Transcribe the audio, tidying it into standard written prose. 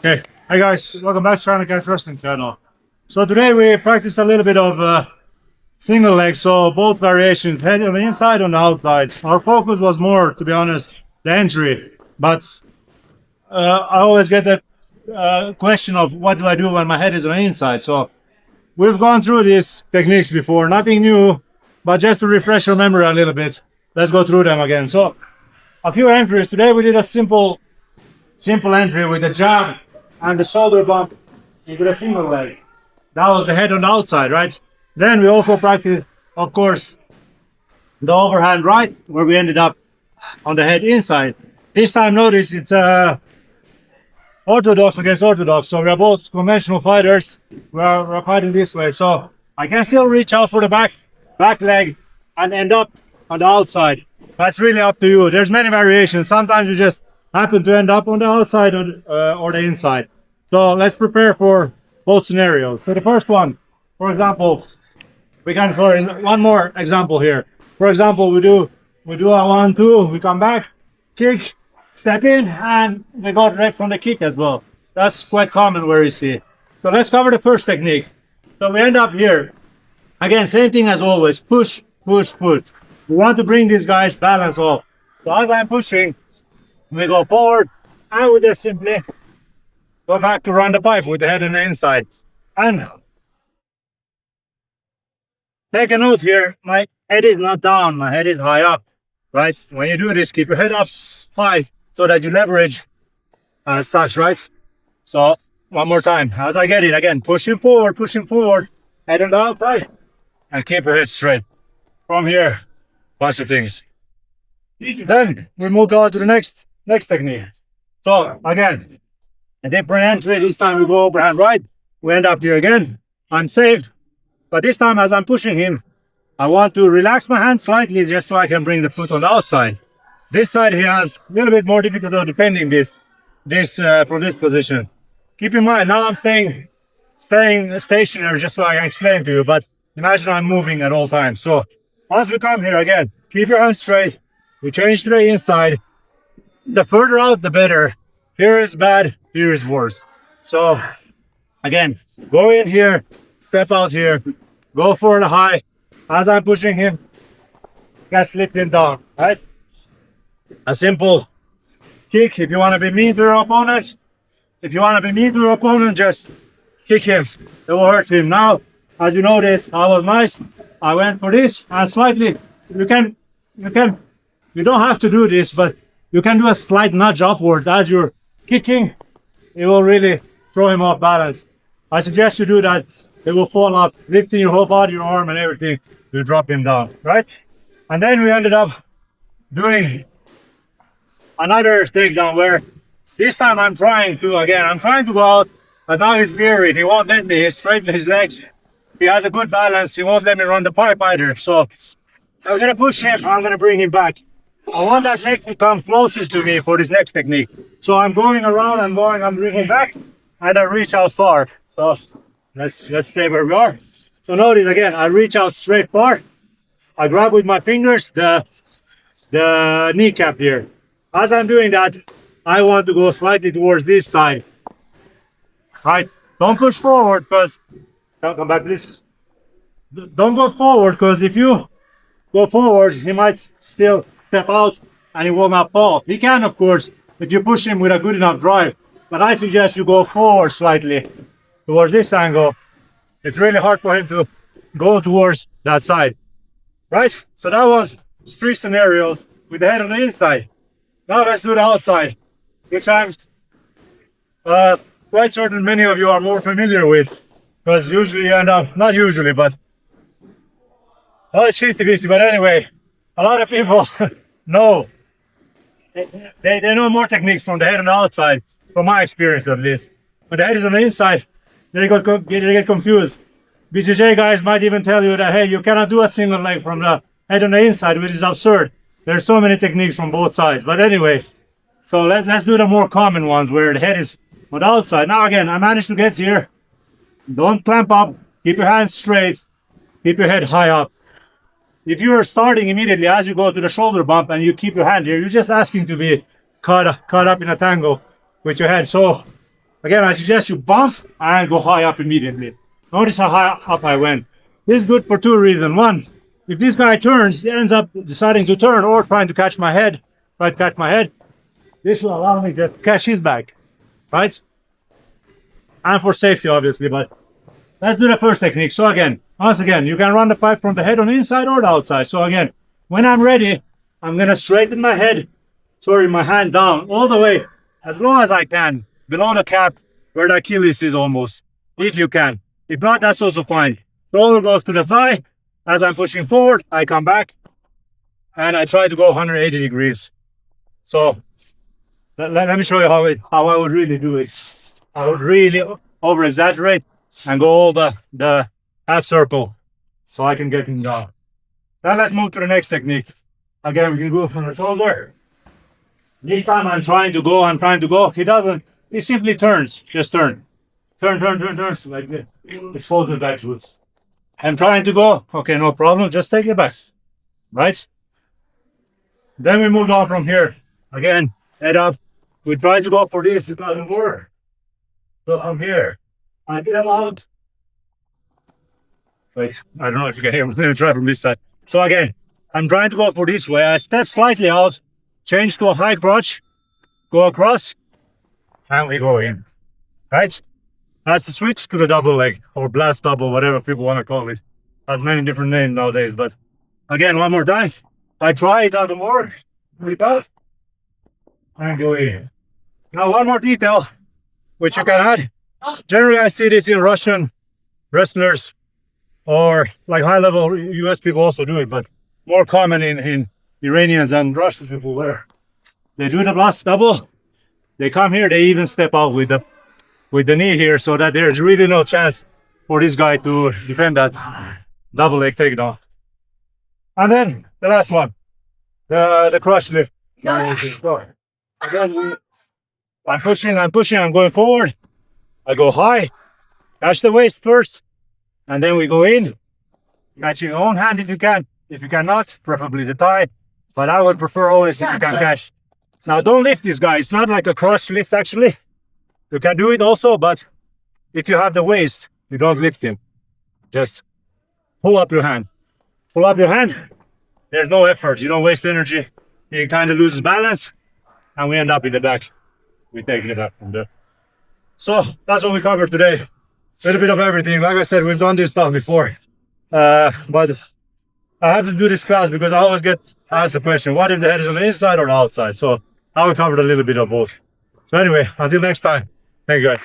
Okay, hi guys, welcome back to China Catch Wrestling channel. So today we practiced a little bit of single leg, so both variations, head on the inside, on the outside. Our focus was more, to be honest, the entry, but I always get that question of what do I do when my head is on the inside. So we've gone through these techniques before, nothing new, but just to refresh your memory a little bit, let's go through them again. So a few entries. Today we did a simple entry with the jab and the shoulder bump into the single leg. That was the head on the outside, right? Then we also practiced, of course, the overhand right, where we ended up on the head inside. This time, notice it's orthodox against orthodox. So we are both conventional fighters. We're fighting this way. So I can still reach out for the back leg and end up on the outside. That's really up to you. There's many variations. Sometimes you just happen to end up on the outside or the inside. So let's prepare for both scenarios. So the first one, for example, we can throw in one more example here. For example, we do a 1-2, we come back, kick, step in, and we go direct from the kick as well. That's quite common where you see. So let's cover the first technique. So we end up here. Again, same thing as always. Push, push, push. We want to bring these guys balance off. So as I'm pushing, we go forward, and we just simply go back to run the pipe with the head on the inside. And take a note here, my head is not down, my head is high up, right? When you do this, keep your head up high so that you leverage as such, right? So one more time, as I get it, again, pushing forward, head on the outside, and keep your head straight. From here, bunch of things. Then we move on to the next technique. So again, a different entry. This time we go overhand right. We end up here again. I'm safe. But this time as I'm pushing him, I want to relax my hand slightly just so I can bring the foot on the outside. This side he has a little bit more difficulty defending this from this position. Keep in mind, now I'm staying stationary just so I can explain to you, but imagine I'm moving at all times. So once we come here again, keep your hands straight. We change to the inside. The further out, the better. Here is bad, here is worse. So again, go in here, step out here, go for the high. As I'm pushing him, just slip him down, right? A simple kick. If you want to be mean to your opponent, just kick him. It will hurt him. Now, as you notice, I was nice. I went for this and slightly, you don't have to do this, but you can do a slight nudge upwards as you're kicking. It will really throw him off balance. I suggest you do that. It will fall up, lifting your whole body, your arm and everything. You drop him down, right? And then we ended up doing another takedown where this time I'm trying to go out, but now he's weary. He won't let me. He's straightening his legs. He has a good balance. He won't let me run the pipe either. So I'm gonna push him. I'm gonna bring him back. I want that leg to come closest to me for this next technique. So I'm going around, I'm bringing back, and I reach out far. So let's stay where we are. So notice again, I reach out straight far. I grab with my fingers the kneecap here. As I'm doing that, I want to go slightly towards this side. Right? Don't push forward because, come back please. Don't go forward because if you go forward, he might still step out and he will not fall. He can, of course, if you push him with a good enough drive. But I suggest you go forward slightly towards this angle. It's really hard for him to go towards that side. Right? So that was 3 scenarios with the head on the inside. Now let's do the outside, which I'm quite certain many of you are more familiar with. Because usually you end up, not usually, but it's 50-50, but anyway, a lot of people know. They know more techniques from the head on the outside, from my experience at least. When the head is on the inside, they get confused. BJJ guys might even tell you that, hey, you cannot do a single leg from the head on the inside, which is absurd. There's so many techniques from both sides. But anyway, so let's do the more common ones where the head is on the outside. Now again, I managed to get here. Don't clamp up. Keep your hands straight. Keep your head high up. If you are starting immediately as you go to the shoulder bump and you keep your hand here, you're just asking to be caught up in a tangle with your head. So Again, I suggest you bump and go high up immediately. Notice how high up I went. This is good for two reasons. One, if this guy turns, he ends up deciding to turn or trying to catch my head, this will allow me to catch his back, right? And for safety, obviously, but let's do the first technique. So again, once again, you can run the pipe from the head on the inside or the outside. So again, when I'm ready, I'm gonna straighten my head, my hand down all the way, as long as I can, below the cap, where the Achilles is almost, if you can. If not, that's also fine. Shoulder goes to the thigh. As I'm pushing forward, I come back, and I try to go 180 degrees. So let me show you how I would really do it. I would really over exaggerate and go all the half circle so I can get him down. Now let's move to the next technique. Again, we can go from the shoulder. This time I'm trying to go. He doesn't, he simply turns, just turn. Turn, like this. It folds it backwards. I'm trying to go. Okay, no problem, just take it back. Right? Then we move on from here. Again, head up. We try to go for this, it doesn't work. So I'm here. I get out. Like, I don't know if you can hear me. Let me try from this side. So again, I'm trying to go for this way. I step slightly out, change to a high crotch, go across, and we go in. Right? That's the switch to the double leg, or blast double, whatever people want to call it. Has many different names nowadays, but again, one more time. I try, it doesn't work. Flip out, and go in. Now one more detail, which you can add. Generally, I see this in Russian wrestlers, or like high-level US people also do it, but more common in Iranians and Russian people, where they do the blast double. They come here, they even step out with the knee here, so that there's really no chance for this guy to defend that double leg takedown. And then the last one, the crotch lift. Again, I'm pushing, I'm going forward. I go high, catch the waist first, and then we go in. Catch your own hand if you can. If you cannot, preferably the thigh. But I would prefer always if you can catch. Now don't lift this guy. It's not like a crotch lift actually. You can do it also, but if you have the waist, you don't lift him. Just pull up your hand. Pull up your hand. There's no effort. You don't waste energy. He kind of loses balance, and we end up in the back. We take it up from there. So that's what we covered today. A little bit of everything. Like I said, we've done this stuff before. But I had to do this class because I always get asked the question, what if the head is on the inside or the outside? So I will cover a little bit of both. So anyway, until next time, thank you guys.